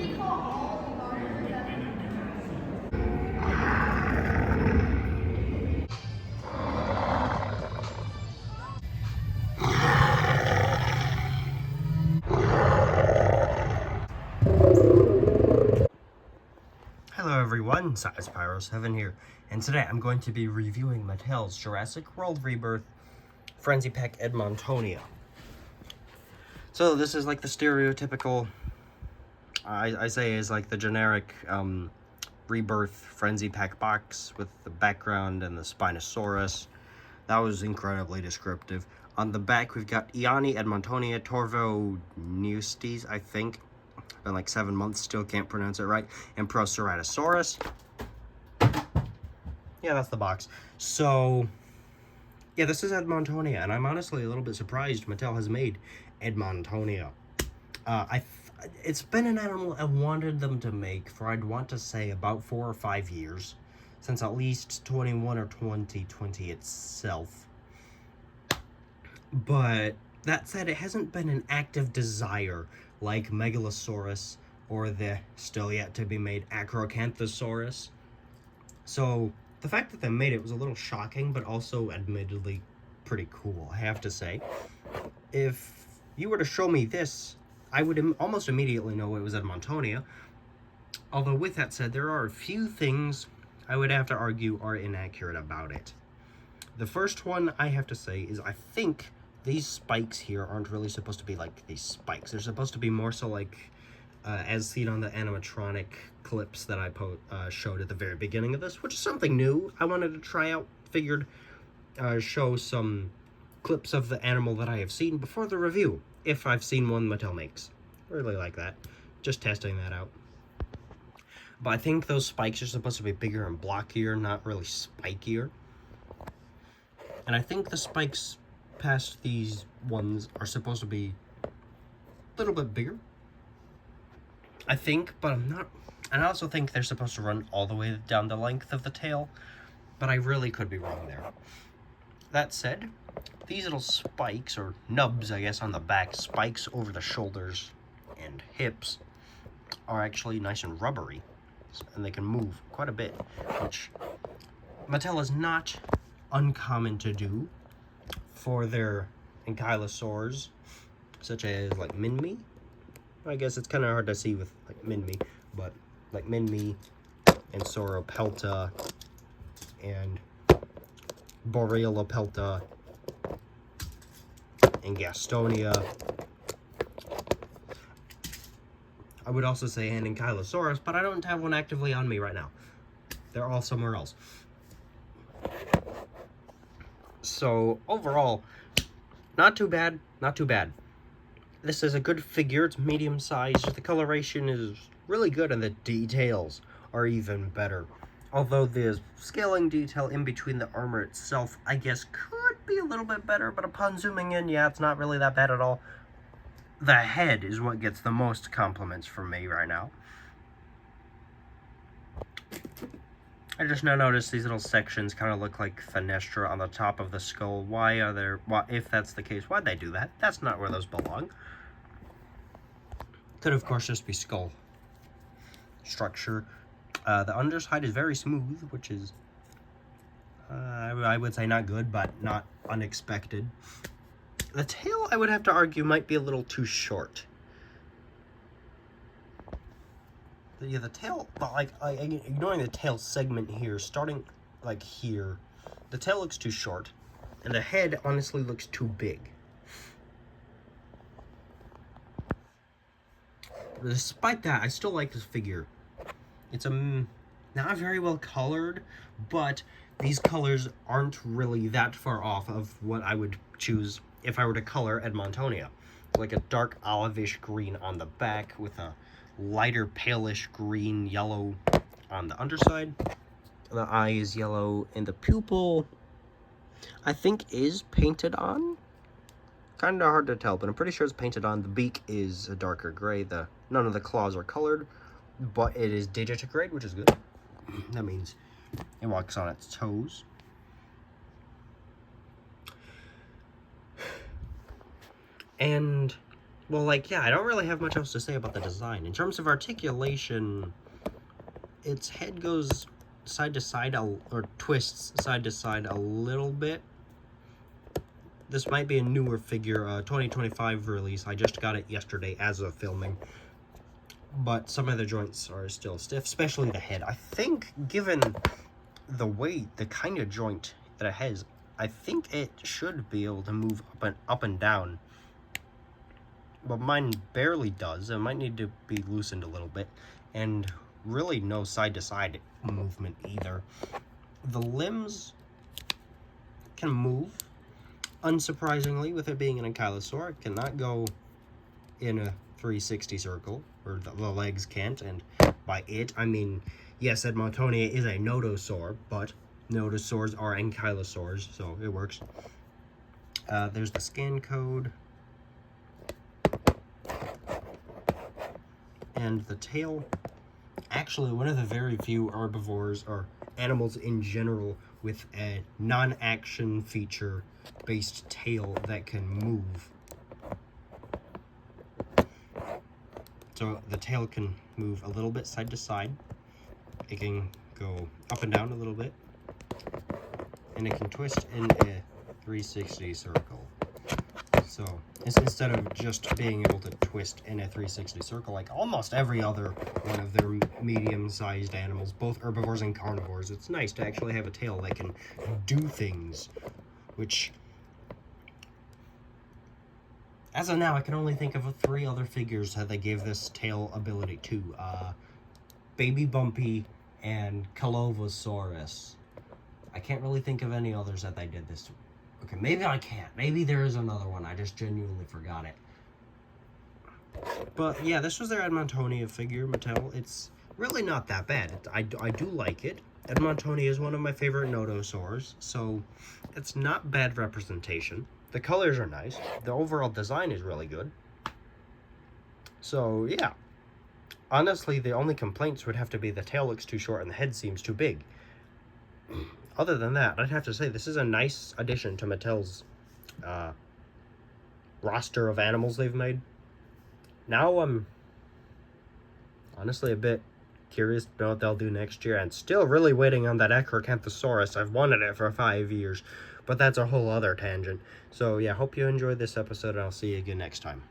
Hello everyone, Pyro7 here, and today I'm going to be reviewing Mattel's Jurassic World Rebirth Frenzy Pack Edmontonia. So this is like the stereotypical, I say is like the generic Rebirth Frenzy Pack box with the background and the Spinosaurus. That was incredibly descriptive. On the back we've got Iani, Edmontonia, Torvo, Neustes, I think. Been like 7 months, still can't pronounce it right. And Proceratosaurus. Yeah, that's the box. So, yeah, this is Edmontonia, and I'm honestly a little bit surprised Mattel has made Edmontonia. It's been an animal I wanted them to make for, I'd want to say, about 4 or 5 years. Since at least 21 or 2020 itself. But that said, it hasn't been an active desire like Megalosaurus or the still yet to be made Acrocanthosaurus. So the fact that they made it was a little shocking, but also admittedly pretty cool, I have to say. If you were to show me this, I would almost immediately know it was Edmontonia. Although with that said, there are a few things I would have to argue are inaccurate about it. The first one I have to say is I think these spikes here aren't really supposed to be like these spikes. They're supposed to be more so like, as seen on the animatronic clips that I showed at the very beginning of this, which is something new I wanted to try out. Figured show some clips of the animal that I have seen before the review, if I've seen one Mattel makes. Really like that. Just testing that out. But I think those spikes are supposed to be bigger and blockier, not really spikier. And I think the spikes past these ones are supposed to be a little bit bigger. I think, but I'm not. And I also think they're supposed to run all the way down the length of the tail, but I really could be wrong there. That said, these little spikes, or nubs, I guess, on the back, spikes over the shoulders and hips, are actually nice and rubbery, and they can move quite a bit, which Mattel is not uncommon to do for their ankylosaurs, such as like Minmi. I guess it's kind of hard to see with like Minmi, but like Minmi and Sauropelta and Boreolopelta and Gastonia. I would also say an Ankylosaurus, but I don't have one actively on me right now. They're all somewhere else. So, overall, not too bad, not too bad. This is a good figure, it's medium-sized, the coloration is really good, and the details are even better. Although the scaling detail in between the armor itself, I guess, could be a little bit better, but upon zooming in, yeah, it's not really that bad at all. The head is what gets the most compliments from me right now. I just now noticed these little sections kind of look like fenestra on the top of the skull. Why are there, if that's the case, why'd they do that? That's not where those belong. Could, of course, just be skull structure. The underside is very smooth, which is, I would say not good, but not unexpected. The tail, I would have to argue, might be a little too short. Yeah, the tail, like, ignoring the tail segment here, starting, like, here, the tail looks too short, and the head, honestly, looks too big. But despite that, I still like this figure. It's not very well colored, but these colors aren't really that far off of what I would choose if I were to color Edmontonia. Like a dark olive-ish green on the back with a lighter palish green yellow on the underside. The eye is yellow, and the pupil, I think, is painted on. Kind of hard to tell, but I'm pretty sure it's painted on. The beak is a darker gray. None of the claws are colored, but it is digitigrade, which is good. That means it walks on its toes. And Well, like, yeah, I don't really have much else to say about the design. In terms of articulation, its head goes side to side, or twists side to side a little bit. This might be a newer figure, 2025 release. I just got it yesterday as of filming. But some of the joints are still stiff, especially the head. I think, given the weight, the kind of joint that it has, I think it should be able to move up and down. But mine barely does. It might need to be loosened a little bit. And really no side-to-side movement either. The limbs can move. Unsurprisingly, with it being an ankylosaur, it cannot go in a 360 circle, or the legs can't, and by it, I mean, yes, Edmontonia is a nodosaur, but nodosaurs are ankylosaurs, so it works. There's the scan code. And the tail, actually one of the very few herbivores, or animals in general, with a non-action feature based tail that can move. So the tail can move a little bit side to side. It can go up and down a little bit. And it can twist in a 360 circle. So it's instead of just being able to twist in a 360 circle like almost every other one of their medium-sized animals, both herbivores and carnivores, it's nice to actually have a tail that can do things, which, as of now, I can only think of 3 other figures that they gave this tail ability to. Baby Bumpy and Calovosaurus. I can't really think of any others that they did this to. Okay, maybe I can't. Maybe there is another one. I just genuinely forgot it. But yeah, this was their Edmontonia figure, Mattel. It's really not that bad. I do like it. Edmontonia is one of my favorite nodosaurs, so it's not bad representation. The colors are nice. The overall design is really good. So yeah. Honestly, the only complaints would have to be the tail looks too short and the head seems too big. Other than that, I'd have to say this is a nice addition to Mattel's roster of animals they've made. Now I'm honestly a bit curious to know what they'll do next year, and still really waiting on that Acrocanthosaurus. I've wanted it for 5 years, but that's a whole other tangent. So yeah, hope you enjoyed this episode, and I'll see you again next time.